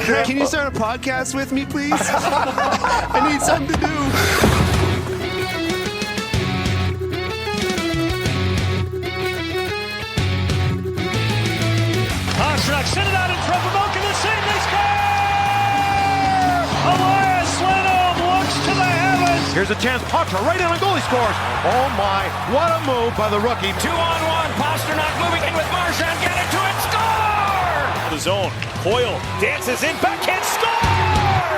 Can you start a podcast with me, please? I need something to do. Pastrnak sent it out in front of Malkin to save. They score! Elias Lindholm looks to the heavens. Here's a chance. Potter right in, and goalie scores. Oh my, what a move by the rookie. 2-on-1. Pastrnak moving in with Marchand. Get into it. Score! The zone. Coyle dances in. Backhand score!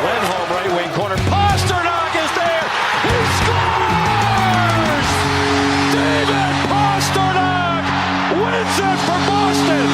Lindholm right wing corner. Pastrnak is there. He scores! David Pastrnak wins it for Boston.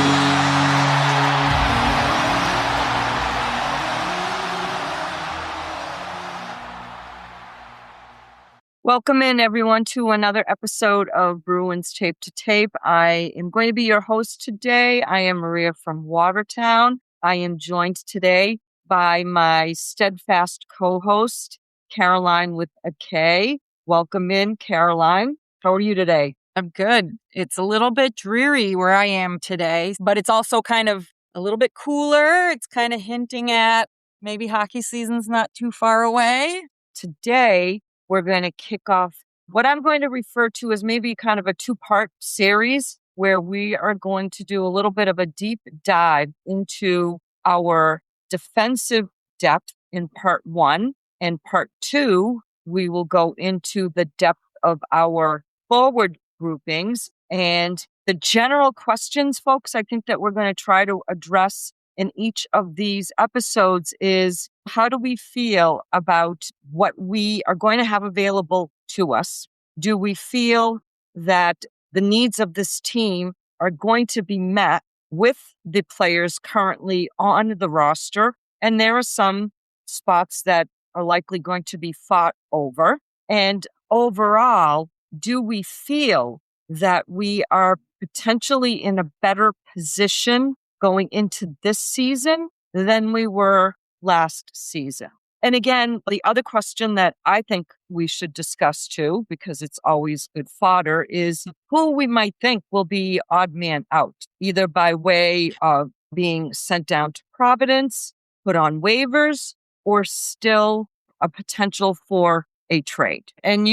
Welcome in, everyone, to another episode of Bruins Tape to Tape. I am going to be your host today. I am Maria from Watertown. I am joined today by my steadfast co-host, Caroline with a K. Welcome in, Caroline. How are you today? I'm good. It's a little bit dreary where I am today, but it's also kind of a little bit cooler. It's kind of hinting at maybe hockey season's not too far away. Today, we're going to kick off what I'm going to refer to as maybe kind of a two-part series where we are going to do a little bit of a deep dive into our defensive depth in part one. And part two, we will go into the depth of our forward groupings. And the general questions, folks, I think that we're going to try to address in each of these episodes is, how do we feel about what we are going to have available to us? Do we feel that the needs of this team are going to be met with the players currently on the roster? And there are some spots that are likely going to be fought over. And overall, do we feel that we are potentially in a better position going into this season than we were last season? And again, the other question that I think we should discuss too, because it's always good fodder, is who we might think will be odd man out, either by way of being sent down to Providence, put on waivers, or still a potential for a trade. And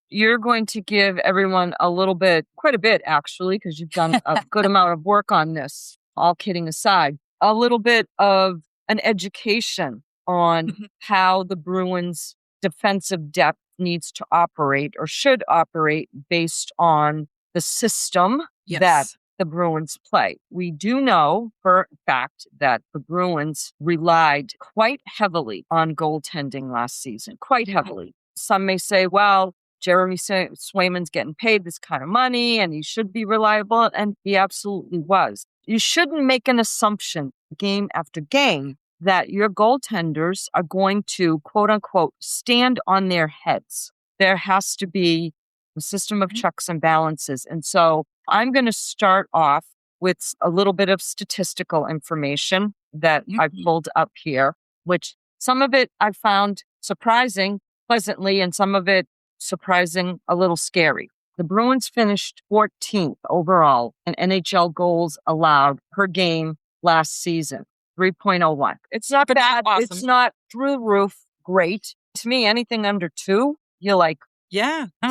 you're going to give everyone a little bit, quite a bit actually, because you've done a good amount of work on this, all kidding aside, a little bit of an education on how the Bruins' defensive depth needs to operate or should operate based on the system that the Bruins play. We do know for a fact that the Bruins relied quite heavily on goaltending last season, quite heavily. Some may say, well, Jeremy Swayman's getting paid this kind of money and he should be reliable, and he absolutely was. You shouldn't make an assumption game after game that your goaltenders are going to, quote unquote, stand on their heads. There has to be a system of checks and balances. And so I'm going to start off with a little bit of statistical information that I pulled up here, which some of it I found surprising pleasantly, and some of it surprising a little scary. The Bruins finished 14th overall in NHL goals allowed per game last season, 3.01. It's not bad. Awesome. It's not through the roof great. To me, anything under 2, you're like,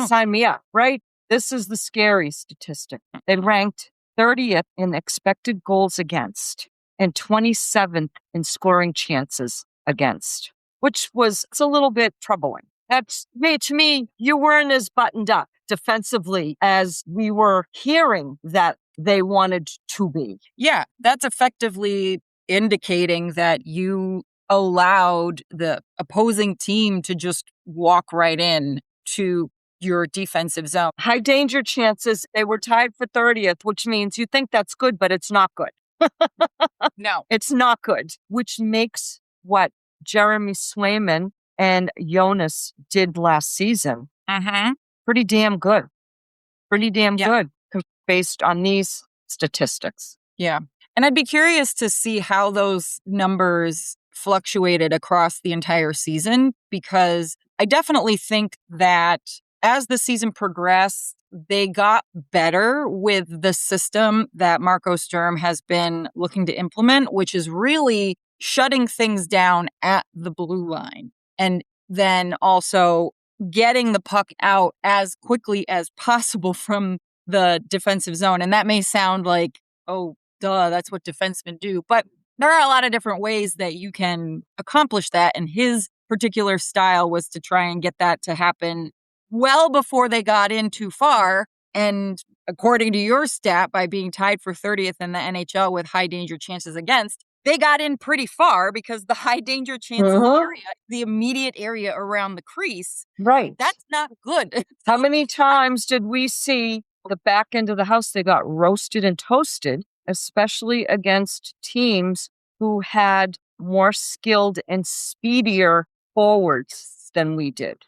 sign me up, right? This is the scary statistic. They ranked 30th in expected goals against and 27th in scoring chances against, which was, it's a little bit troubling. To me, you weren't as buttoned up defensively as we were hearing that they wanted to be. Yeah, that's effectively indicating that you allowed the opposing team to just walk right in to your defensive zone. High danger chances. They were tied for 30th, which means you think that's good, but it's not good. No, it's not good, which makes what Jeremy Swayman and Jonas did last season pretty damn good. Pretty damn good based on these statistics. Yeah. And I'd be curious to see how those numbers fluctuated across the entire season, because I definitely think that as the season progressed, they got better with the system that Marco Sturm has been looking to implement, which is really shutting things down at the blue line, and then also getting the puck out as quickly as possible from the defensive zone. And that may sound like, oh, duh, that's what defensemen do. But there are a lot of different ways that you can accomplish that. And his particular style was to try and get that to happen well before they got in too far. And according to your stat, by being tied for 30th in the NHL with high danger chances against, they got in pretty far because the high danger chances area, the immediate area around the crease, Right. that's not good. How many times did we see the back end of the house? They got roasted and toasted, especially against teams who had more skilled and speedier forwards than we did.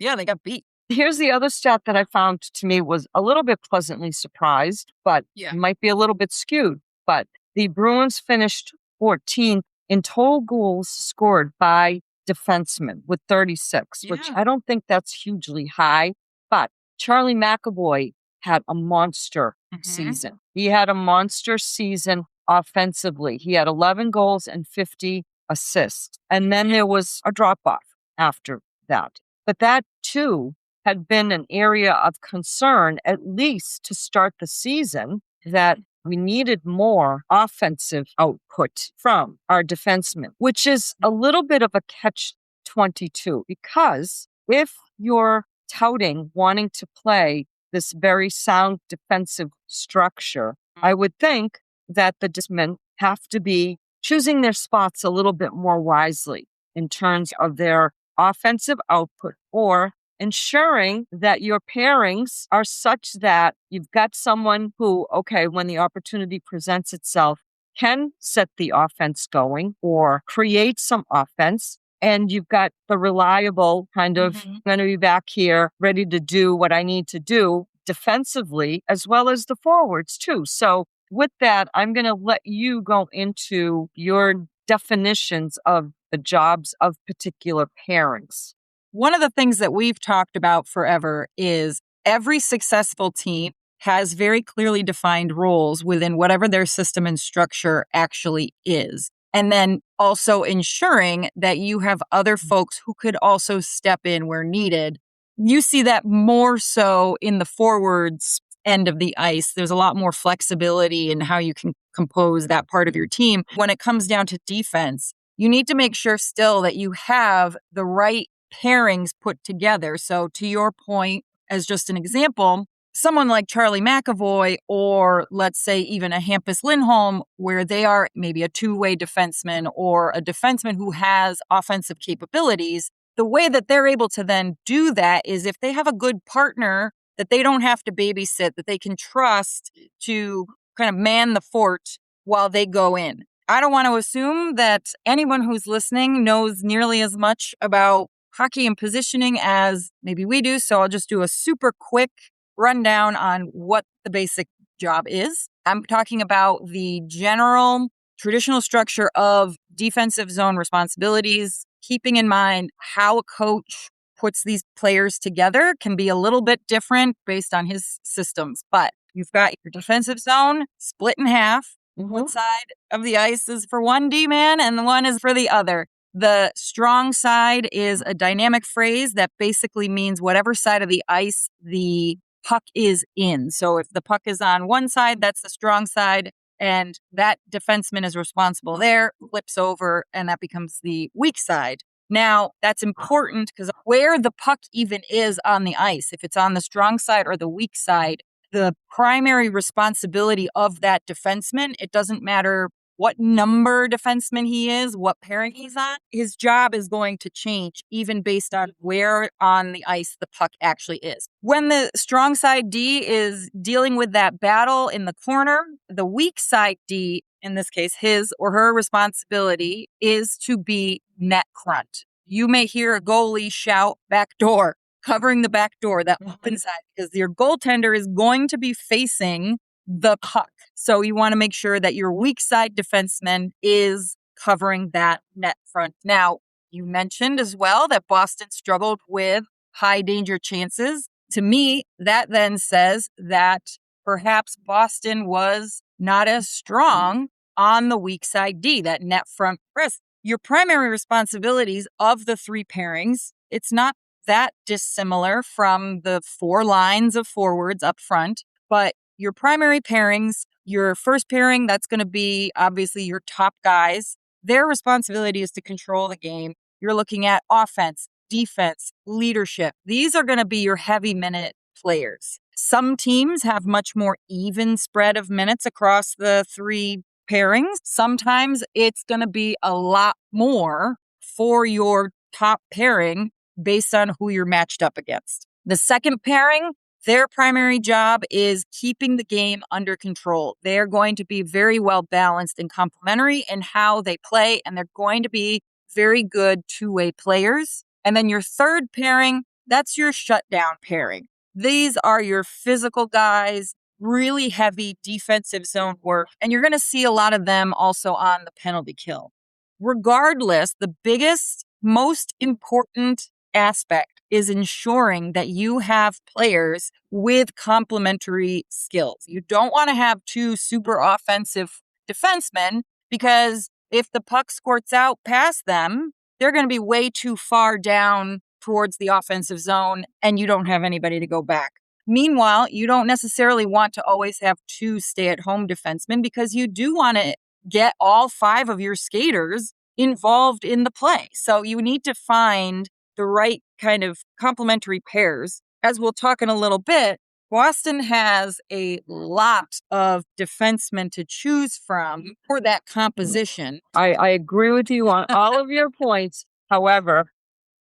Yeah, they got beat. Here's the other stat that I found to me was a little bit pleasantly surprised, but might be a little bit skewed. But the Bruins finished 14th in total goals scored by defensemen with 36, which I don't think that's hugely high. But Charlie McAvoy had a monster season. He had a monster season offensively. He had 11 goals and 50 assists. And then there was a drop-off after that. But that, too, had been an area of concern, at least to start the season, that we needed more offensive output from our defensemen, which is a little bit of a catch-22, because if you're touting wanting to play this very sound defensive structure, I would think that the defensemen have to be choosing their spots a little bit more wisely in terms of their offensive output, or ensuring that your pairings are such that you've got someone who, okay, when the opportunity presents itself, can set the offense going or create some offense. And you've got the reliable kind of, I'm going to be back here ready to do what I need to do defensively, as well as the forwards too. So with that, I'm going to let you go into your definitions of the jobs of particular pairings. One of the things that we've talked about forever is every successful team has very clearly defined roles within whatever their system and structure actually is. And then also ensuring that you have other folks who could also step in where needed. You see that more so in the forwards end of the ice. There's a lot more flexibility in how you can compose that part of your team. When it comes down to defense, you need to make sure still that you have the right pairings put together. So to your point, as just an example, someone like Charlie McAvoy, or let's say even a Hampus Lindholm, where they are maybe a two-way defenseman or a defenseman who has offensive capabilities, the way that they're able to then do that is if they have a good partner that they don't have to babysit, that they can trust to kind of man the fort while they go in. I don't want to assume that anyone who's listening knows nearly as much about hockey and positioning as maybe we do. So I'll just do a super quick rundown on what the basic job is. I'm talking about the general traditional structure of defensive zone responsibilities, keeping in mind how a coach puts these players together can be a little bit different based on his systems. But you've got your defensive zone split in half. One side of the ice is for one D-man and the one is for the other. The strong side is a dynamic phrase that basically means whatever side of the ice the puck is in. So if the puck is on one side, that's the strong side, and that defenseman is responsible there, flips over, and that becomes the weak side. Now, that's important because where the puck even is on the ice, if it's on the strong side or the weak side, the primary responsibility of that defenseman, it doesn't matter what number defenseman he is, what pairing he's on, his job is going to change even based on where on the ice the puck actually is. When the strong side D is dealing with that battle in the corner, the weak side D, in this case, his or her responsibility is to be net front. You may hear a goalie shout back door, covering the back door, that open side, because your goaltender is going to be facing the puck. So you want to make sure that your weak side defenseman is covering that net front. Now, you mentioned as well that Boston struggled with high danger chances. To me, that then says that perhaps Boston was not as strong on the weak side D, that net front press. Your primary responsibilities of the 3 pairings, it's not that dissimilar from the 4 lines of forwards up front, but your primary pairings, your first pairing, that's going to be obviously your top guys. Their responsibility is to control the game. You're looking at offense, defense, leadership. These are going to be your heavy minute players. Some teams have much more even spread of minutes across the 3 pairings. Sometimes it's going to be a lot more for your top pairing based on who you're matched up against. The second pairing, their primary job is keeping the game under control. They're going to be very well balanced and complementary in how they play, and they're going to be very good two-way players. And then your third pairing, that's your shutdown pairing. These are your physical guys, really heavy defensive zone work, and you're going to see a lot of them also on the penalty kill. Regardless, the biggest, most important aspect is ensuring that you have players with complementary skills. You don't want to have 2 super offensive defensemen, because if the puck squirts out past them, they're going to be way too far down towards the offensive zone, and you don't have anybody to go back. Meanwhile, you don't necessarily want to always have 2 stay-at-home defensemen, because you do want to get all 5 of your skaters involved in the play. So you need to find the right kind of complementary pairs. As we'll talk in a little bit, Boston has a lot of defensemen to choose from for that composition. I agree with you on all of your points. However,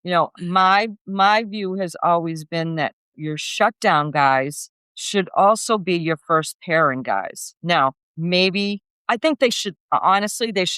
my view has always been that your shutdown guys should also be your first pairing guys. Now, maybe I think they should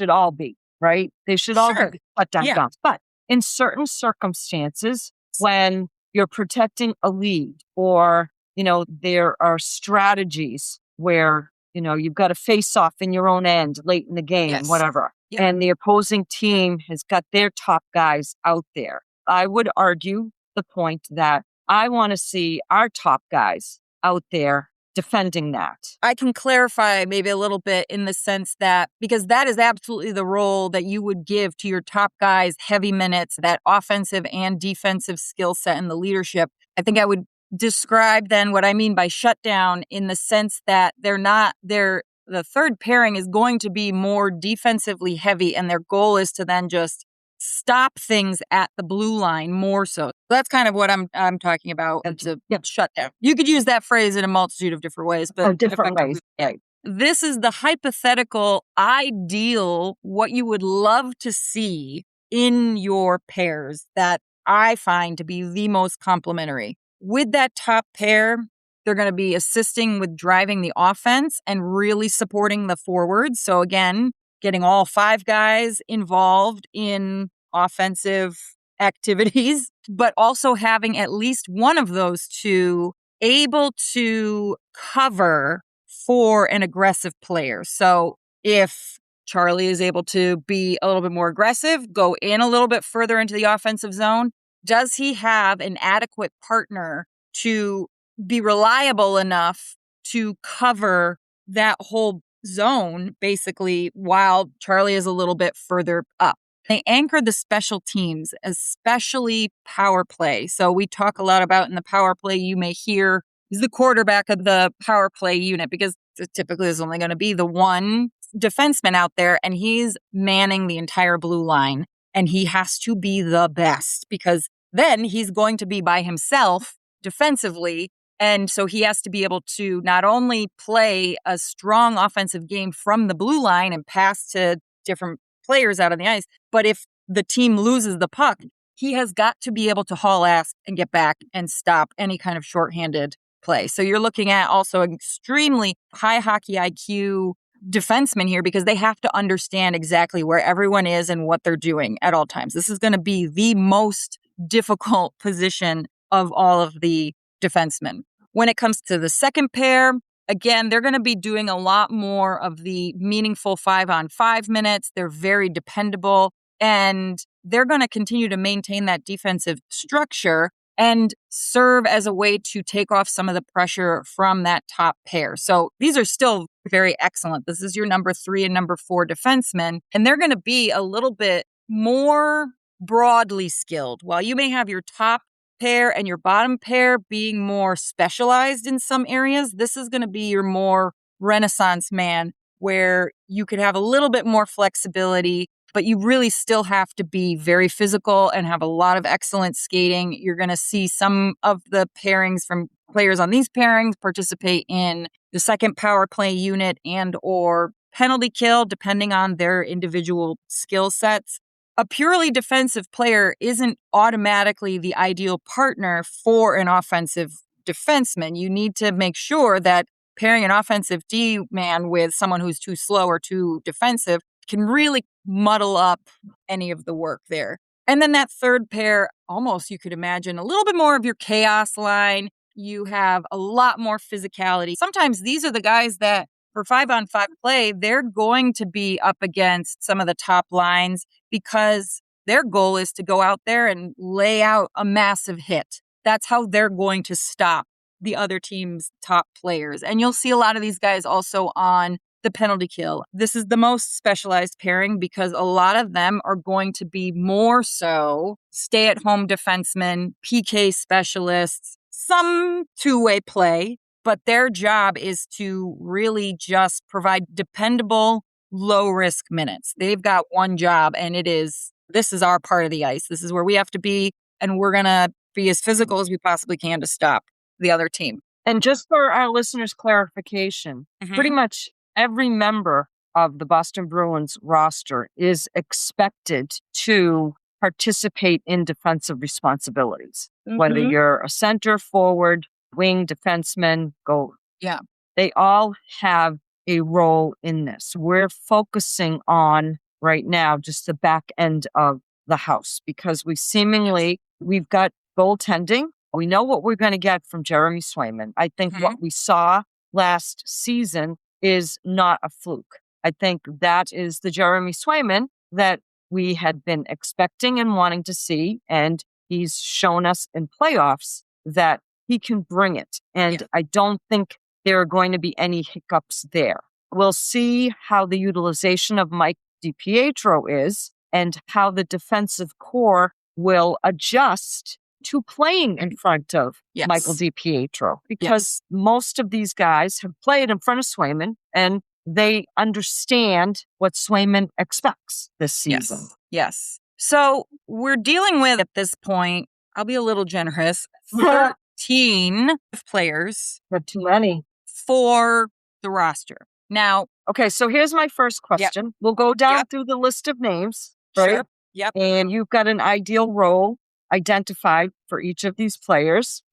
all be, right? They should all be shutdown guys. But in certain circumstances, when you're protecting a lead, or there are strategies where you've got a face off in your own end late in the game, whatever, and the opposing team has got their top guys out there, I would argue the point that I want to see our top guys out there defending that. I can clarify maybe a little bit in the sense that, because that is absolutely the role that you would give to your top guys, heavy minutes, that offensive and defensive skill set and the leadership. I think I would describe then what I mean by shutdown in the sense that the third pairing is going to be more defensively heavy, and their goal is to then just stop things at the blue line more so. That's kind of what I'm talking about. It's a shutdown. You could use that phrase in a multitude of different ways, but different ways. Yeah. This is the hypothetical ideal, what you would love to see in your pairs that I find to be the most complementary. With that top pair, they're going to be assisting with driving the offense and really supporting the forwards. So again, getting all 5 guys involved in offensive activities, but also having at least one of those 2 able to cover for an aggressive player. So if Charlie is able to be a little bit more aggressive, go in a little bit further into the offensive zone, does he have an adequate partner to be reliable enough to cover that whole zone, basically, while Charlie is a little bit further up? They anchor the special teams, especially power play. So we talk a lot about in the power play, you may hear he's the quarterback of the power play unit, because typically there's only going to be the one defenseman out there, and he's manning the entire blue line. And he has to be the best, because then he's going to be by himself defensively. And so he has to be able to not only play a strong offensive game from the blue line and pass to different players out on the ice, but if the team loses the puck, he has got to be able to haul ass and get back and stop any kind of shorthanded play. So you're looking at also an extremely high hockey IQ defensemen here, because they have to understand exactly where everyone is and what they're doing at all times. This is going to be the most difficult position of all of the defensemen. When it comes to the second pair, again, they're going to be doing a lot more of the meaningful 5-on-5 minutes. They're very dependable, and they're going to continue to maintain that defensive structure and serve as a way to take off some of the pressure from that top pair. So these are still very excellent. This is your number 3 and number 4 defensemen, and they're going to be a little bit more broadly skilled. While you may have your top pair and your bottom pair being more specialized in some areas, this is going to be your more Renaissance man, where you could have a little bit more flexibility, but you really still have to be very physical and have a lot of excellent skating. You're going to see some of the pairings from players on these pairings participate in the second power play unit and or penalty kill, depending on their individual skill sets. A purely defensive player isn't automatically the ideal partner for an offensive defenseman. You need to make sure that pairing an offensive D man with someone who's too slow or too defensive can really muddle up any of the work there. And then that third pair, almost you could imagine a little bit more of your chaos line. You have a lot more physicality. Sometimes these are the guys that for 5-on-5 play, they're going to be up against some of the top lines because their goal is to go out there and lay out a massive hit. That's how they're going to stop the other team's top players. And you'll see a lot of these guys also on the penalty kill. This is the most specialized pairing because a lot of them are going to be more so stay-at-home defensemen, PK specialists, some two-way play, but their job is to really just provide dependable, low-risk minutes. They've got one job, and this is our part of the ice. This is where we have to be, and we're going to be as physical as we possibly can to stop the other team. And just for our listeners' clarification, pretty much every member of the Boston Bruins roster is expected to participate in defensive responsibilities, whether you're a center, forward, wing, defenseman, goalie. Yeah. They all have a role in this. We're focusing on right now just the back end of the house because we've got goaltending. We know what we're going to get from Jeremy Swayman. I think what we saw last season is not a fluke. I think that is the Jeremy Swayman that we had been expecting and wanting to see. And he's shown us in playoffs that he can bring it. And I don't think there are going to be any hiccups there. We'll see how the utilization of Mike DiPietro is and how the defensive core will adjust to playing in front of Michael DiPietro because most of these guys have played in front of Swayman and they understand what Swayman expects this season. Yes. So we're dealing with, at this point, I'll be a little generous, 13 players. Not too many. For the roster. Now, okay, so here's my first question. We'll go down through the list of names, right? Sure. Yep. And you've got an ideal role identified for each of these players.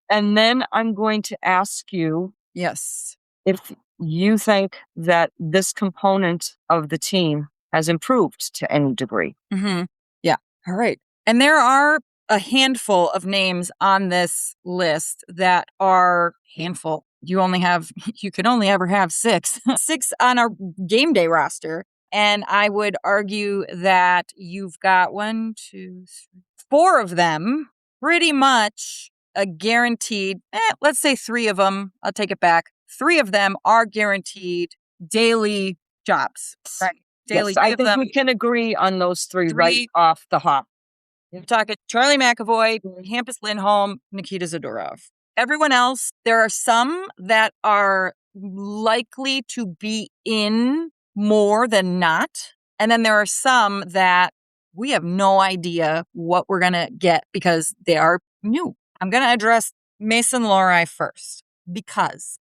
And then I'm going to ask you if you think that this component of the team has improved to any degree. Yeah. All right. And there are a handful of names on this list that are handful. You can only ever have 6. 6 on our game day roster. And I would argue that you've got 4 of them pretty much a guaranteed, let's say 3 of them, I'll take it back. 3 of them are guaranteed daily jobs. Right. Daily. Yes, I think we can agree on those 3 right off the hop. We're talking Charlie McAvoy, Hampus Lindholm, Nikita Zadorov. Everyone else, there are some that are likely to be in more than not. And then there are some that we have no idea what we're going to get because they are new. I'm going to address Mason Lohrei first because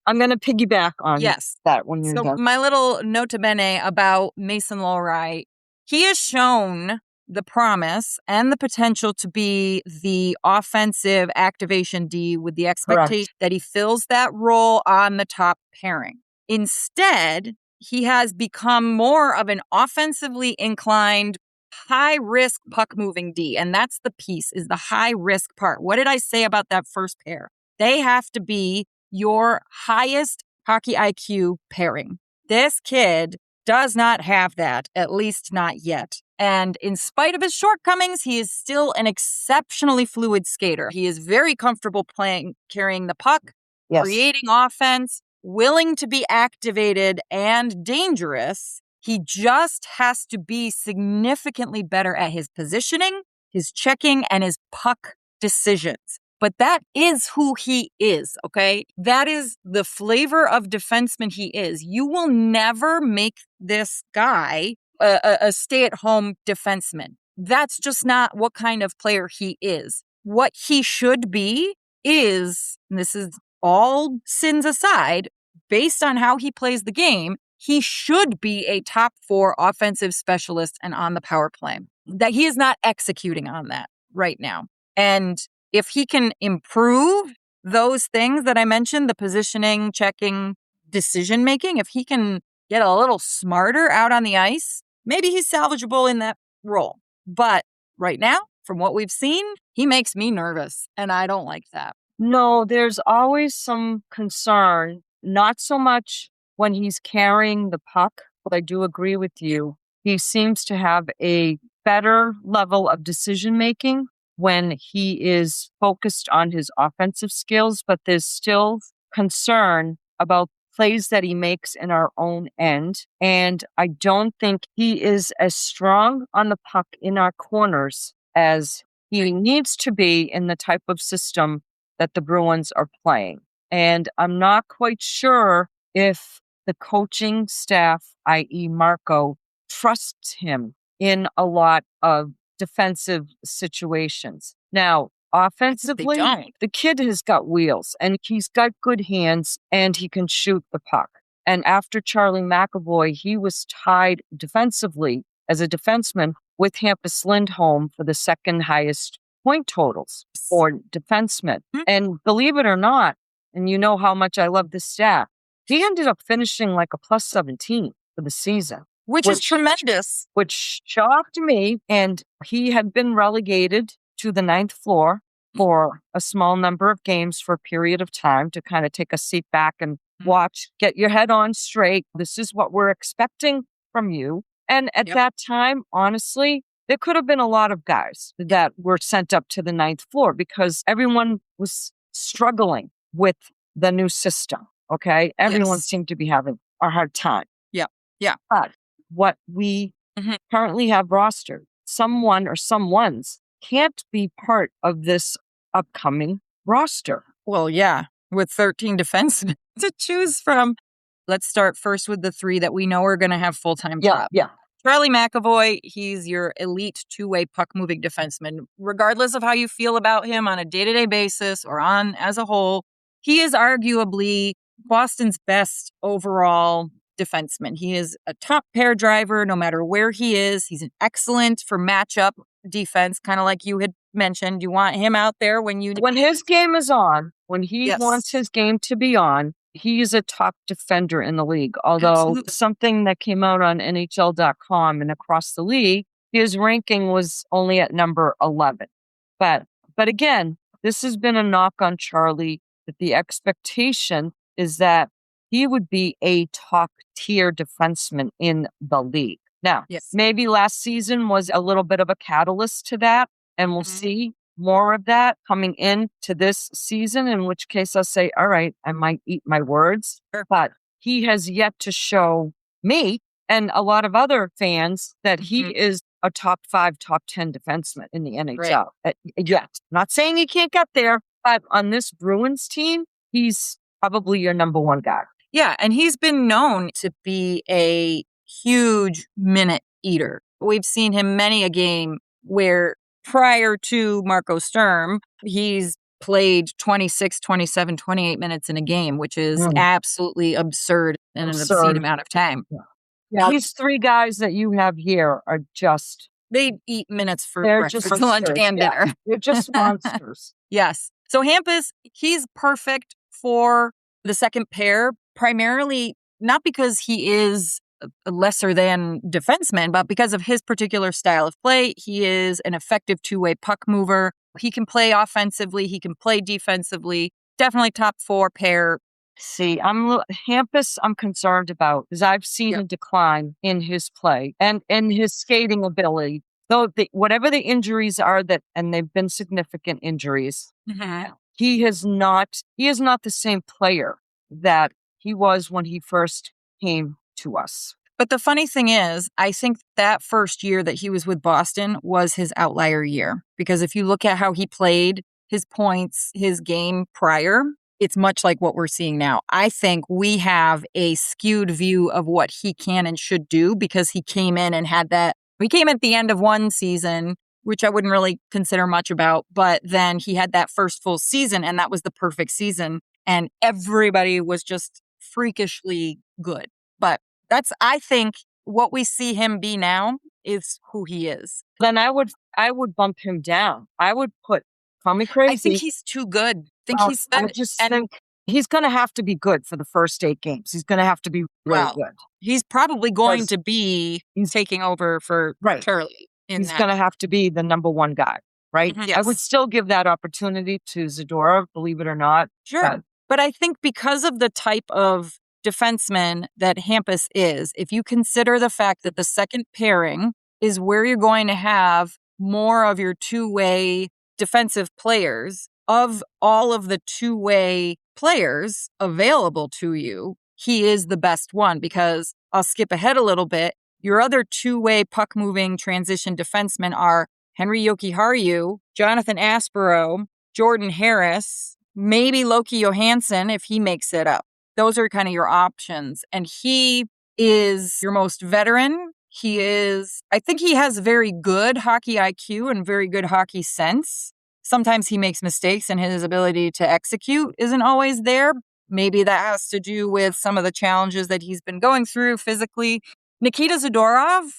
I'm going to piggyback on that when you're done. My little nota bene about Mason Lohrei, he has shown the promise and the potential to be the offensive activation D with the expectation that he fills that role on the top pairing. Instead, he has become more of an offensively inclined, high-risk puck-moving D. And that's the piece, is the high-risk part. What did I say about that first pair? They have to be your highest hockey IQ pairing. This kid does not have that, at least not yet. And in spite of his shortcomings, he is still an exceptionally fluid skater. He is very comfortable carrying the puck, creating offense, willing to be activated and dangerous. He just has to be significantly better at his positioning, his checking, and his puck decisions. But that is who he is, okay? That is the flavor of defenseman he is. You will never make this guy a stay-at-home defenseman. That's just not what kind of player he is. What he should be is, and this is all sins aside, based on how he plays the game, he should be a top 4 offensive specialist and on the power play. That he is not executing on that right now. And if he can improve those things that I mentioned, the positioning, checking, decision making, if he can get a little smarter out on the ice, maybe he's salvageable in that role. But right now, from what we've seen, he makes me nervous, and I don't like that. No, there's always some concern, not so much when he's carrying the puck, but I do agree with you. He seems to have a better level of decision making when he is focused on his offensive skills, but there's still concern about plays that he makes in our own end. And I don't think he is as strong on the puck in our corners as he needs to be in the type of system that the Bruins are playing. And I'm not quite sure if the coaching staff, i.e. Marco, trusts him in a lot of defensive situations. Now, offensively, the kid has got wheels and he's got good hands and he can shoot the puck. And after Charlie McAvoy, he was tied defensively as a defenseman with Hampus Lindholm for the second highest point totals for defensemen. Mm-hmm. And believe it or not, and you know how much I love this stat, he ended up finishing like a plus 17 for the season. Which is tremendous. Which shocked me. And he had been relegated to the 9th floor for a small number of games for a period of time to kind of take a seat back and watch, get your head on straight. This is what we're expecting from you. And at that time, honestly, there could have been a lot of guys that were sent up to the 9th floor because everyone was struggling with the new system. Okay. Everyone seemed to be having a hard time. Yeah. But what we currently have rostered, someone or someones can't be part of this upcoming roster. Well, yeah, with 13 defensemen to choose from. Let's start first with the 3 that we know are going to have full-time jobs. Yeah. Charlie McAvoy, he's your elite 2-way puck-moving defenseman. Regardless of how you feel about him on a day-to-day basis or on as a whole, he is arguably Boston's best overall defenseman. He is a top pair driver no matter where he is. He's an excellent for matchup defense, kind of like you had mentioned. You want him out there when his game is on, when he wants his game to be on, he is a top defender in the league. Although something that came out on NHL.com and across the league, his ranking was only at number 11. But again, this has been a knock on Charlie, that the expectation is that he would be a top tier defenseman in the league. Now, maybe last season was a little bit of a catalyst to that, and we'll see more of that coming into this season, in which case I'll say, all right, I might eat my words, but he has yet to show me and a lot of other fans that he is a top 5, top 10 defenseman in the NHL. Yet. Not saying he can't get there, but on this Bruins team, he's probably your number 1 guy. Yeah, and he's been known to be a huge minute eater. We've seen him many a game where prior to Marco Sturm, he's played 26, 27, 28 minutes in a game, which is absolutely absurd in an obscene amount of time. Yeah. These 3 guys that you have here are just... They eat minutes for breakfast, lunch, and dinner. They're just monsters. Yes. So Hampus, he's perfect for the second pair, primarily not because he is a lesser than defenseman, but because of his particular style of play. He is an effective 2-way puck mover. He can play offensively. He can play defensively. Definitely top 4 pair. See, Hampus, I'm concerned about because I've seen a decline in his play and in his skating ability. Though whatever the injuries are and they've been significant injuries, he is not the same player that he was when he first came to us. But the funny thing is, I think that first year that he was with Boston was his outlier year. Because if you look at how he played, his points, his game prior, it's much like what we're seeing now. I think we have a skewed view of what he can and should do because he came in and had that. He came at the end of one season, which I wouldn't really consider much about, but then he had that first full season, and that was the perfect season. And everybody was just freakishly good. But that's, I think, what we see him be now is who he is. Then I would bump him down. I would put, call me crazy. I think he's too good. I just think he's going to have to be good for the first 8 games. He's going to have to be really good. He's probably going to be taking over for Charlie. He's going to have to be the number one guy, right? Mm-hmm, yes. I would still give that opportunity to Zadorov, believe it or not. Sure. But I think because of the type of defenseman that Hampus is, if you consider the fact that the second pairing is where you're going to have more of your two-way defensive players, of all of the two-way players available to you, he is the best one. Because I'll skip ahead a little bit. Your other two-way puck-moving transition defensemen are Henri Jokiharju, Jonathan Aspirot, Jordan Harris, maybe Loki Johansson if he makes it up. Those are kind of your options. And he is your most veteran. I think he has very good hockey IQ and very good hockey sense. Sometimes he makes mistakes and his ability to execute isn't always there. Maybe that has to do with some of the challenges that he's been going through physically. Nikita Zadorov,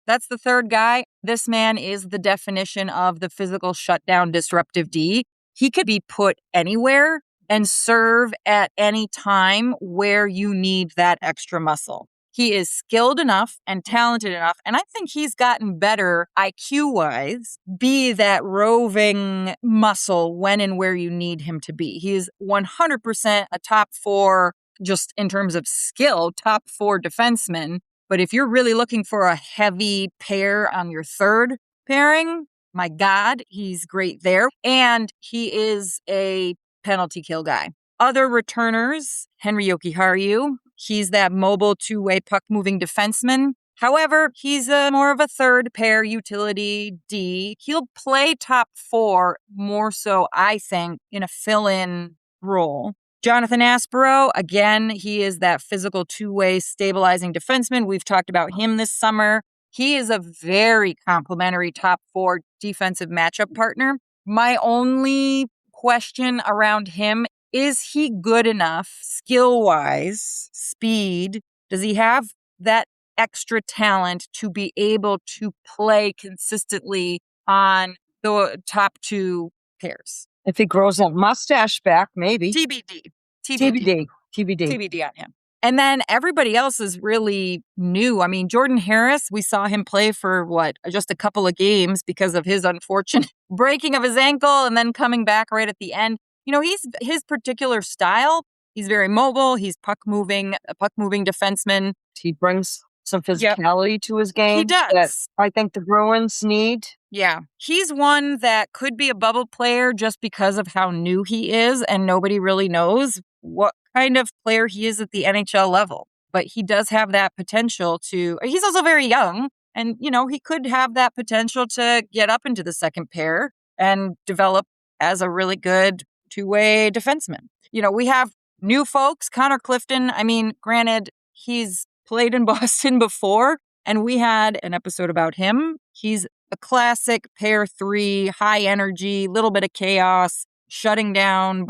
that's the third guy. This man is the definition of the physical shutdown disruptive D. He could be put anywhere and serve at any time where you need that extra muscle. He is skilled enough and talented enough, and I think he's gotten better IQ-wise, be that roving muscle when and where you need him to be. He is 100% a top 4, just in terms of skill, top 4 defenseman. But if you're really looking for a heavy pair on your third pairing, my God, he's great there. And he is a penalty kill guy. Other returners, Henri Jokiharju, he's that mobile two-way puck-moving defenseman. However, he's more of a third pair utility D. He'll play top 4 more so, I think, in a fill-in role. Jonathan Aspirot, again, he is that physical two-way stabilizing defenseman. We've talked about him this summer. He is a very complimentary top 4 defensive matchup partner. My only question around him, is he good enough skill-wise, speed? Does he have that extra talent to be able to play consistently on the top 2 pairs? If he grows that mustache back, maybe. TBD on him. And then everybody else is really new. I mean, Jordan Harris, we saw him play for just a couple of games because of his unfortunate breaking of his ankle and then coming back right at the end. You know, his particular style, he's very mobile. He's a puck moving defenseman. He brings some physicality to his game. He does. That I think the Bruins need. Yeah. He's one that could be a bubble player just because of how new he is, and nobody really knows what kind of player he is at the NHL level. But he does have that potential to, he's also very young, and, you know, he could have that potential to get up into the second pair and develop as a really good two-way defenseman. You know, we have new folks, Connor Clifton. I mean, granted, he's played in Boston before, and we had an episode about him. He's a classic pair 3, high energy, little bit of chaos, shutting down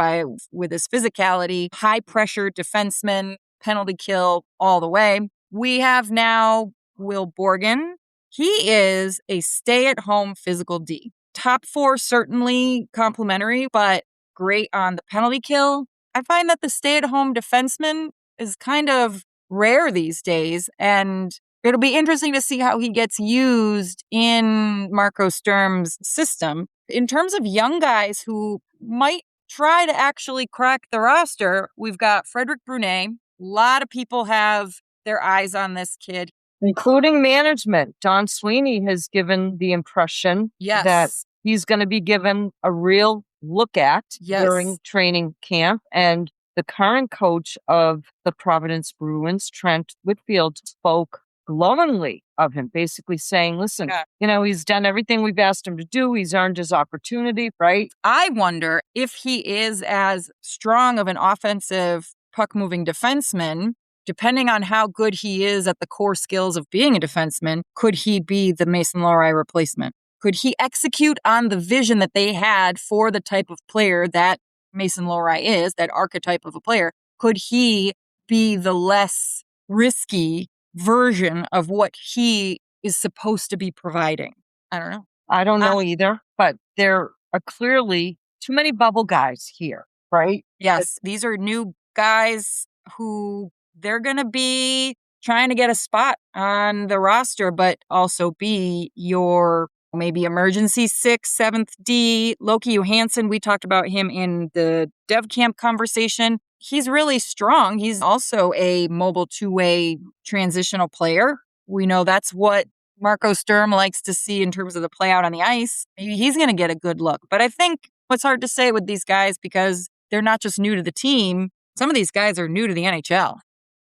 with his physicality, high pressure defenseman, penalty kill all the way. We have now Will Borgen. He is a stay-at-home physical D. Top 4 certainly complimentary, but great on the penalty kill. I find that the stay-at-home defenseman is kind of rare these days, and it'll be interesting to see how he gets used in Marco Sturm's system. In terms of young guys who might try to actually crack the roster, we've got Frederic Brunet. A lot of people have their eyes on this kid, including management. Don Sweeney has given the impression that he's going to be given a real look at during training camp. And the current coach of the Providence Bruins, Trent Whitfield, spoke glowingly of him, basically saying, listen, he's done everything we've asked him to do. He's earned his opportunity, right? I wonder if he is as strong of an offensive puck-moving defenseman, depending on how good he is at the core skills of being a defenseman, could he be the Mason Lohrei replacement? Could he execute on the vision that they had for the type of player that Mason Lohrei is, that archetype of a player? Could he be the less risky version of what he is supposed to be providing? I don't know. I don't know either, but there are clearly too many bubble guys here, right? Yes, these are new guys who they're going to be trying to get a spot on the roster, but also be your maybe emergency 6th, 7th D. Loki Johansson, we talked about him in the dev camp conversation. He's really strong. He's also a mobile two-way transitional player. We know that's what Marco Sturm likes to see in terms of the play out on the ice. Maybe he's going to get a good look. But I think what's hard to say with these guys, because they're not just new to the team, some of these guys are new to the NHL.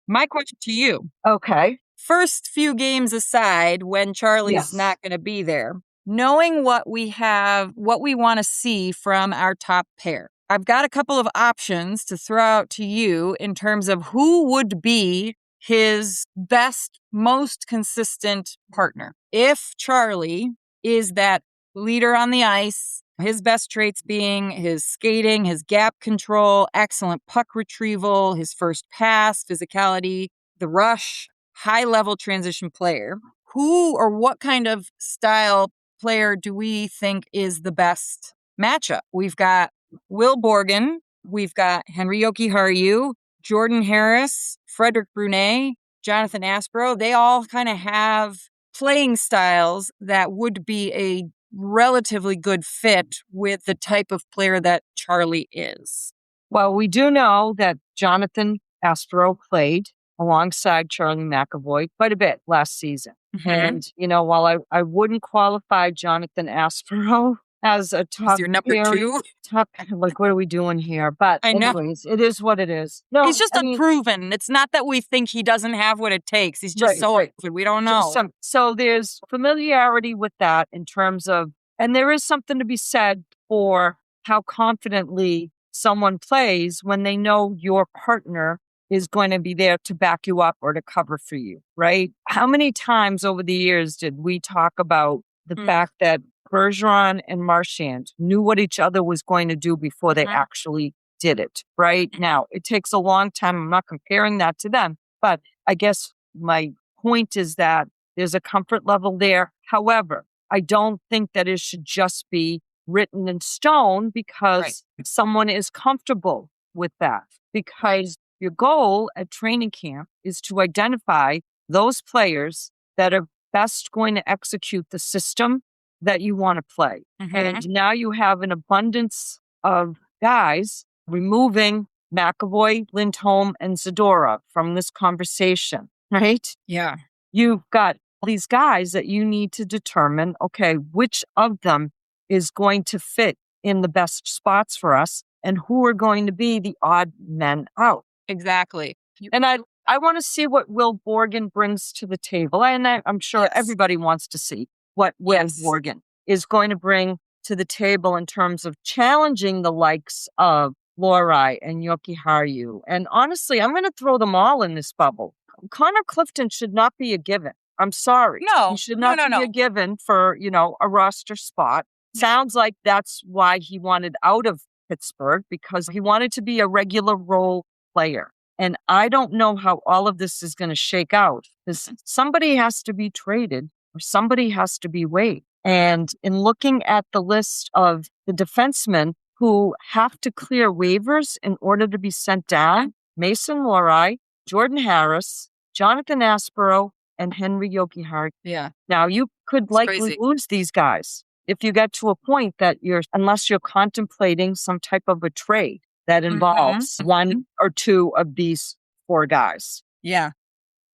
My question to you. Okay. First few games aside, when Charlie's not going to be there, knowing what we have, what we want to see from our top pair, I've got a couple of options to throw out to you in terms of who would be his best, most consistent partner. If Charlie is that leader on the ice, his best traits being his skating, his gap control, excellent puck retrieval, his first pass, physicality, the rush, high-level transition player, who or what kind of style player do we think is the best matchup? We've got Will Borgen, we've got Henri Jokiharju, Jordan Harris, Frederic Brunet, Jonathan Aspirot. They all kind of have playing styles that would be a relatively good fit with the type of player that Charlie is. Well, we do know that Jonathan Aspirot played alongside Charlie McAvoy quite a bit last season. Mm-hmm. And, while I wouldn't qualify Jonathan Aspirot as a top, your number two. Top, like, what are we doing here? But I know. anyways, it is what it is. No, he's just unproven. It's not that we think he doesn't have what it takes. He's just unproven. We don't know. So there's familiarity with that in terms of, and there is something to be said for how confidently someone plays when they know your partner is going to be there to back you up or to cover for you, right? How many times over the years did we talk about the fact that Bergeron and Marchand knew what each other was going to do before they actually did it, right? Now, it takes a long time. I'm not comparing that to them, but I guess my point is that there's a comfort level there. However, I don't think that it should just be written in stone because someone is comfortable with that. Because your goal at training camp is to identify those players that are best going to execute the system that you want to play. Mm-hmm. And now you have an abundance of guys, removing McAvoy, Lindholm, and Zadorov from this conversation, right? Yeah. You've got these guys that you need to determine, okay, which of them is going to fit in the best spots for us and who are going to be the odd men out. Exactly. And I want to see what Will Borgen brings to the table. And I'm sure everybody wants to see what Will Borgen is going to bring to the table in terms of challenging the likes of Lohrei and Jokiharju. And honestly, I'm going to throw them all in this bubble. Connor Clifton should not be a given. I'm sorry. No. He should not be a given for, a roster spot. Sounds like that's why he wanted out of Pittsburgh, because he wanted to be a regular role player. And I don't know how all of this is going to shake out, because somebody has to be traded or somebody has to be waived. And in looking at the list of the defensemen who have to clear waivers in order to be sent down, Mason Lohrei, Jordan Harris, Jonathan Aspirot, and Henri Jokiharju. Yeah. Now, you could likely lose these guys if you get to a point that unless you're contemplating some type of a trade that involves one or two of these four guys. Yeah.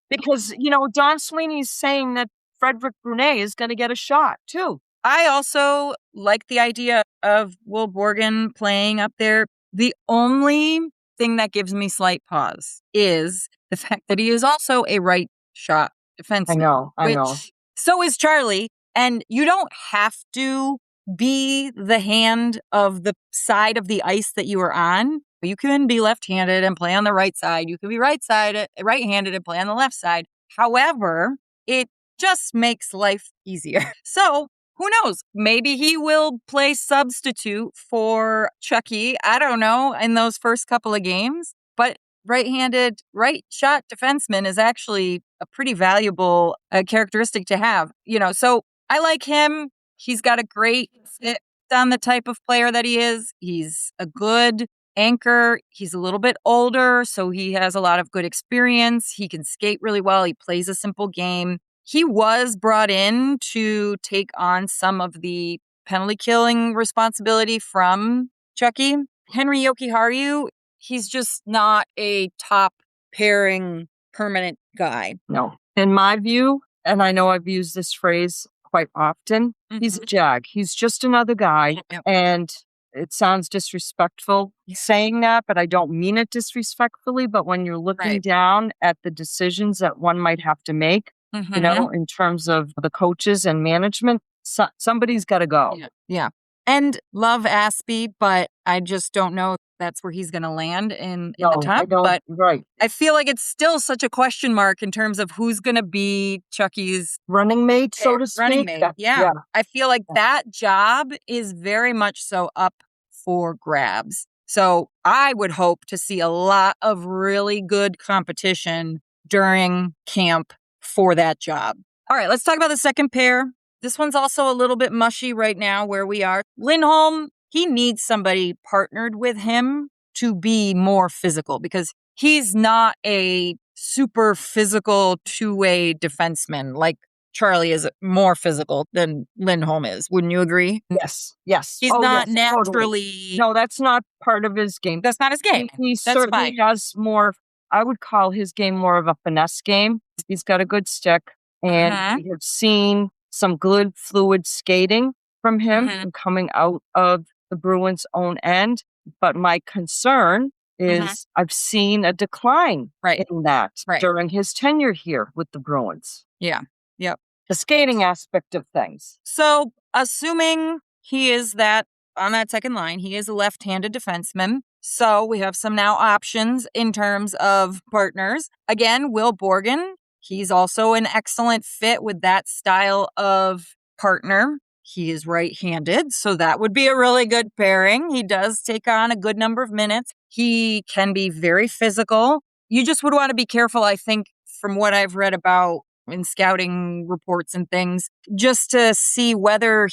Because, Don Sweeney's saying that Frederic Brunet is going to get a shot too. I also like the idea of Will Borgen playing up there. The only thing that gives me slight pause is the fact that he is also a right shot defenseman. I know. Which, so is Charlie. And you don't have to be the hand of the side of the ice that you are on. You can be left-handed and play on the right side. You can be right-handed and play on the left side. However, it just makes life easier. So who knows? Maybe he will play substitute for Chucky. I don't know, in those first couple of games. But right-handed, right-shot defenseman is actually a pretty valuable characteristic to have. So I like him. He's got a great fit on the type of player that he is. He's a good anchor. He's a little bit older, so he has a lot of good experience. He can skate really well. He plays a simple game. He was brought in to take on some of the penalty killing responsibility from Chucky. Henry Jokiharju, he's just not a top pairing permanent guy. No. In my view, and I know I've used this phrase quite often, he's a jag. He's just another guy. Yep. And it sounds disrespectful saying that, but I don't mean it disrespectfully. But when you're looking down at the decisions that one might have to make, in terms of the coaches and management, somebody's got to go. Yeah. And love Aspie, but I just don't know if that's where he's going to land in the top. But I feel like it's still such a question mark in terms of who's going to be Chucky's running mate, so to speak. Running mate, yeah. I feel like that job is very much so up for grabs. So I would hope to see a lot of really good competition during camp for that job. All right, let's talk about the second pair. This one's also a little bit mushy right now where we are. Lindholm, he needs somebody partnered with him to be more physical because he's not a super physical two-way defenseman. Like Charlie is more physical than Lindholm is. Wouldn't you agree? Yes. He's not naturally... Totally. No, that's not part of his game. That's not his game. He certainly has more, I would call his game more of a finesse game. He's got a good stick and we have seen some good fluid skating from him and coming out of the Bruins' own end. But my concern is I've seen a decline in that during his tenure here with the Bruins. Yeah. Yep. The skating aspect of things. So assuming he is that on that second line, he is a left-handed defenseman. So we have some now options in terms of partners. Again, Will Borgen. He's also an excellent fit with that style of partner. He is right-handed, so that would be a really good pairing. He does take on a good number of minutes. He can be very physical. You just would want to be careful, I think, from what I've read about in scouting reports and things, just to see whether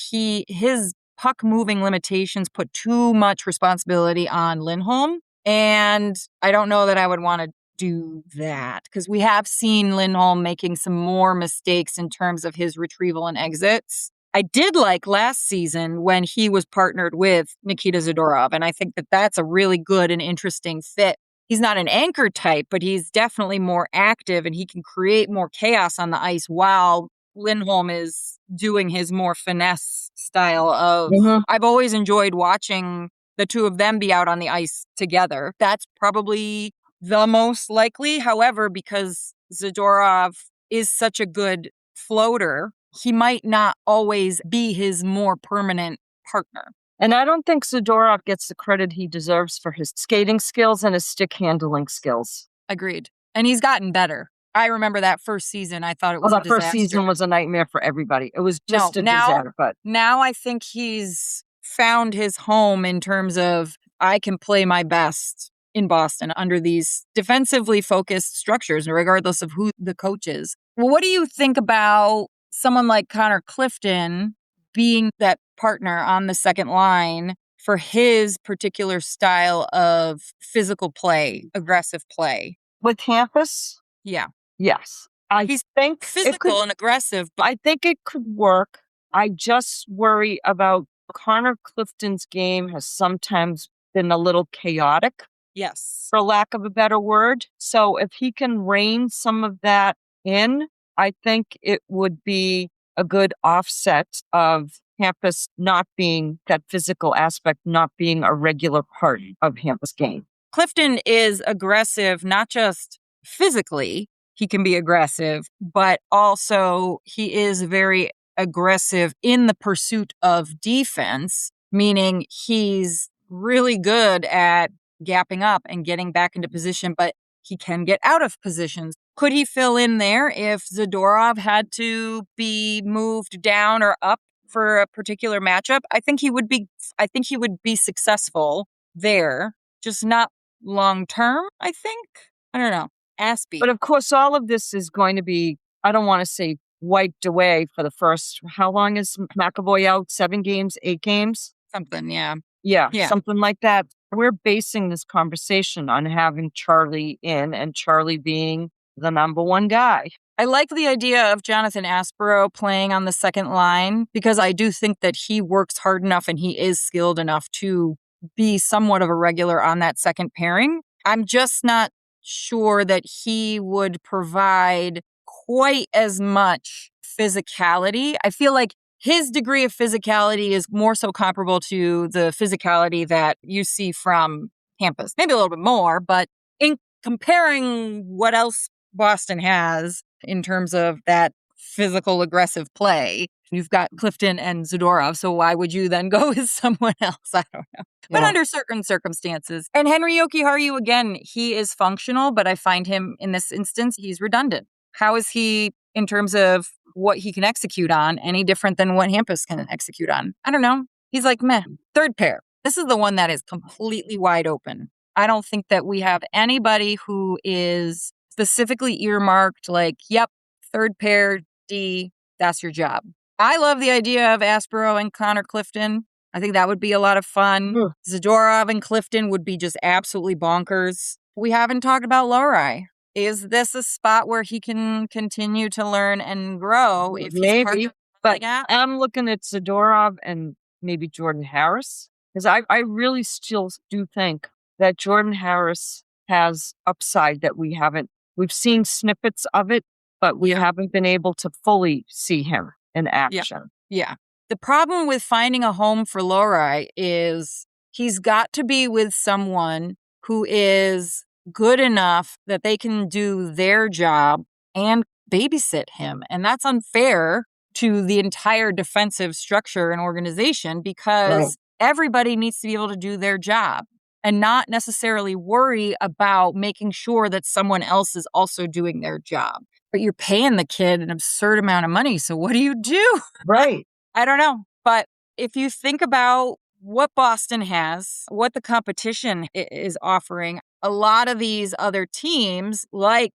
his puck-moving limitations put too much responsibility on Lindholm. And I don't know that I would want to do that because we have seen Lindholm making some more mistakes in terms of his retrieval and exits. I did like last season when he was partnered with Nikita Zadorov, and I think that that's a really good and interesting fit. He's not an anchor type, but he's definitely more active and he can create more chaos on the ice while Lindholm is doing his more finesse style of... I've always enjoyed watching the two of them be out on the ice together. That's probably the most likely. However, because Zadorov is such a good floater, he might not always be his more permanent partner. And I don't think Zadorov gets the credit he deserves for his skating skills and his stick handling skills. Agreed. And he's gotten better. I remember that first season. I thought it was a disaster. First season was a nightmare for everybody. It was just a disaster. But now I think he's found his home in terms of I can play my best in Boston under these defensively focused structures, regardless of who the coach is. Well, what do you think about someone like Connor Clifton being that partner on the second line for his particular style of physical play, aggressive play? With Hampus? Yeah. Yes. He's physical and aggressive, but I think it could work. I just worry about Connor Clifton's game has sometimes been a little chaotic. Yes. For lack of a better word. So if he can rein some of that in, I think it would be a good offset of Hampus not being that physical aspect, not being a regular part of Hampus' game. Clifton is aggressive, not just physically, he can be aggressive, but also he is very aggressive in the pursuit of defense, meaning he's really good at gapping up and getting back into position, but he can get out of positions. Could he fill in there if Zadorov had to be moved down or up for a particular matchup? I think he would be successful there, just not long term, I think. I don't know. Aspie. But of course, all of this is going to be, I don't want to say wiped away for the first, how long is McAvoy out? 7 games, 8 games? Something, yeah. Yeah, Yeah. something like that. We're basing this conversation on having Charlie in and Charlie being the number one guy. I like the idea of Jonathan Aspirot playing on the second line because I do think that he works hard enough and he is skilled enough to be somewhat of a regular on that second pairing. I'm just not sure that he would provide quite as much physicality. I feel like his degree of physicality is more so comparable to the physicality that you see from Hampus. Maybe a little bit more, but in comparing what else Boston has in terms of that physical aggressive play, you've got Clifton and Zadorov, so why would you then go with someone else? I don't know. But under certain circumstances. And Henry Jokiharju, again, he is functional, but I find him in this instance, he's redundant. How is he in terms of what he can execute on any different than what Hampus can execute on? I don't know. He's like, meh. Third pair. This is the one that is completely wide open. I don't think that we have anybody who is specifically earmarked like, yep, third pair D, that's your job. I love the idea of Aspirot and Connor Clifton. I think that would be a lot of fun. Zadorov and Clifton would be just absolutely bonkers. We haven't talked about Lohrei. Is this a spot where he can continue to learn and grow? If maybe, but I'm looking at Zadorov and maybe Jordan Harris because I really still do think that Jordan Harris has upside that we haven't. We've seen snippets of it, but we haven't been able to fully see him in action. Yeah. The problem with finding a home for Lohrei is he's got to be with someone who is good enough that they can do their job and babysit him. And that's unfair to the entire defensive structure and organization because everybody needs to be able to do their job and not necessarily worry about making sure that someone else is also doing their job. But you're paying the kid an absurd amount of money. So what do you do? Right. I don't know. But if you think about what Boston has, what the competition is offering, a lot of these other teams like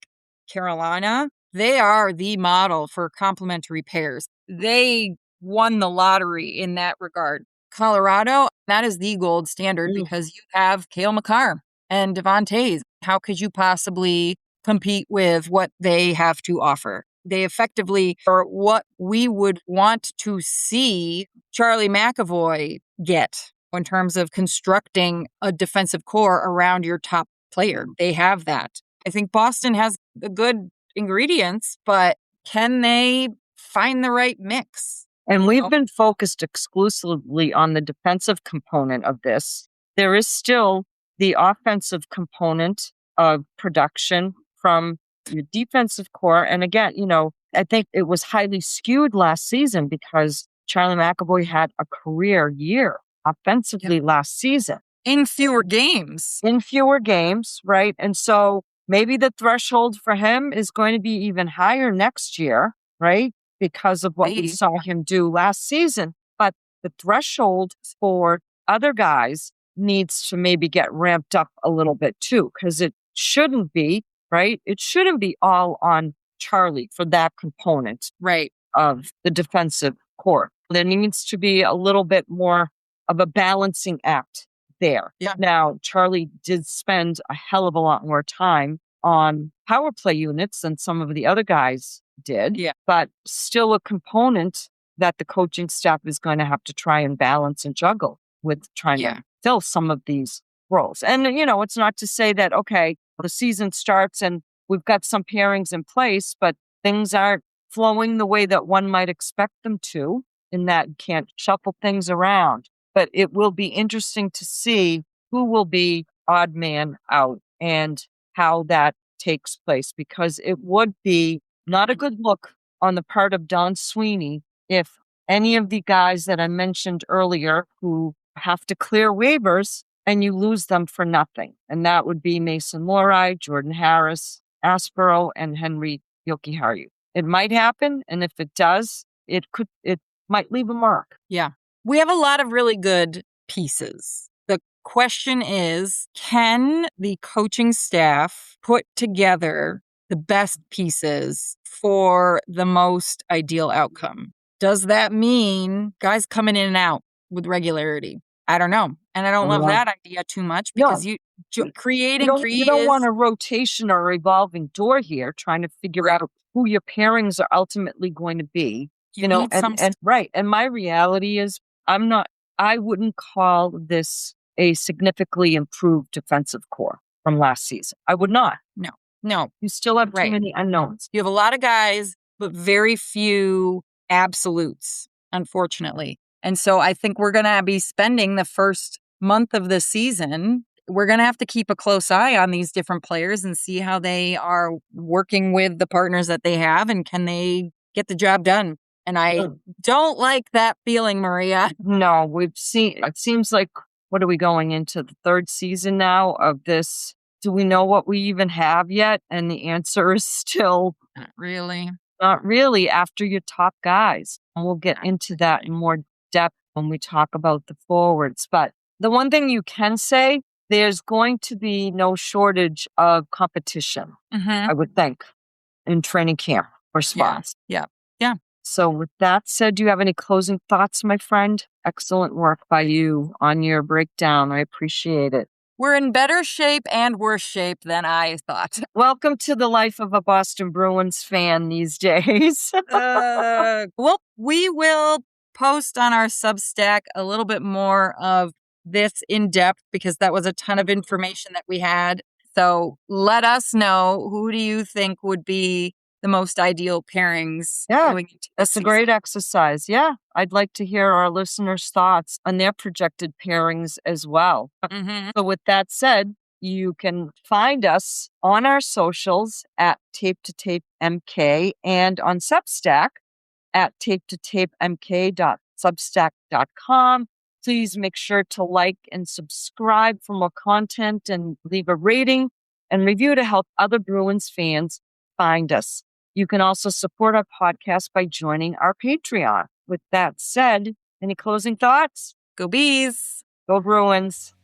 Carolina, they are the model for complementary pairs. They won the lottery in that regard. Colorado, that is the gold standard because you have Cale Makar and Devon Toews. How could you possibly compete with what they have to offer? They effectively are what we would want to see Charlie McAvoy get in terms of constructing a defensive core around your top player. They have that. I think Boston has the good ingredients, but can they find the right mix? And we've been focused exclusively on the defensive component of this. There is still the offensive component of production from your defensive core. And again, I think it was highly skewed last season because Charlie McAvoy had a career year offensively last season. In fewer games. Right? And so maybe the threshold for him is going to be even higher next year, right? Because of what we saw him do last season. But the threshold for other guys needs to maybe get ramped up a little bit too, because it shouldn't be, right? It shouldn't be all on Charlie for that component of the defensive core. There needs to be a little bit more of a balancing act there. Yeah. Now, Charlie did spend a hell of a lot more time on power play units than some of the other guys did. Yeah. But still a component that the coaching staff is going to have to try and balance and juggle with trying to fill some of these roles. And, it's not to say that, okay, the season starts and we've got some pairings in place, but things aren't flowing the way that one might expect them to, in that you can't shuffle things around. But it will be interesting to see who will be odd man out and how that takes place, because it would be not a good look on the part of Don Sweeney if any of the guys that I mentioned earlier who have to clear waivers and you lose them for nothing. And that would be Mason Lohrei, Jordan Harris, Aspirot, and Henry Jokiharju. It might happen, and if it does, it might leave a mark. Yeah. We have a lot of really good pieces. The question is, can the coaching staff put together the best pieces for the most ideal outcome? Does that mean guys coming in and out with regularity? I don't know. And I don't love that idea too much, because creating you don't want a rotation or revolving door here, trying to figure out who your pairings are ultimately going to be. Right. And my reality is I wouldn't call this a significantly improved defensive core from last season. I would not. No. You still have too many unknowns. You have a lot of guys, but very few absolutes, unfortunately. And so I think we're going to be spending the first month of the season. We're going to have to keep a close eye on these different players and see how they are working with the partners that they have, and can they get the job done. And I don't like that feeling, Maria. No, we've seen, it seems like, what are we going into the third season now of this? Do we know what we even have yet? And the answer is still not really. Not really after your top guys. And we'll get into that in more depth when we talk about the forwards. But the one thing you can say, there's going to be no shortage of competition, I would think, in training camp for spots. Yeah. So with that said, do you have any closing thoughts, my friend? Excellent work by you on your breakdown. I appreciate it. We're in better shape and worse shape than I thought. Welcome to the life of a Boston Bruins fan these days. Well, we will post on our Substack a little bit more of this in depth, because that was a ton of information that we had. So let us know, who do you think would be the most ideal pairings going into that's season? A great exercise. Yeah, I'd like to hear our listeners' thoughts on their projected pairings as well. So with that said, you can find us on our socials at Tape to Tape MK and on Substack at tapetotapemk.substack.com. Please make sure to like and subscribe for more content, and leave a rating and review to help other Bruins fans find us. You can also support our podcast by joining our Patreon. With that said, any closing thoughts? Go Bees! Go Bruins!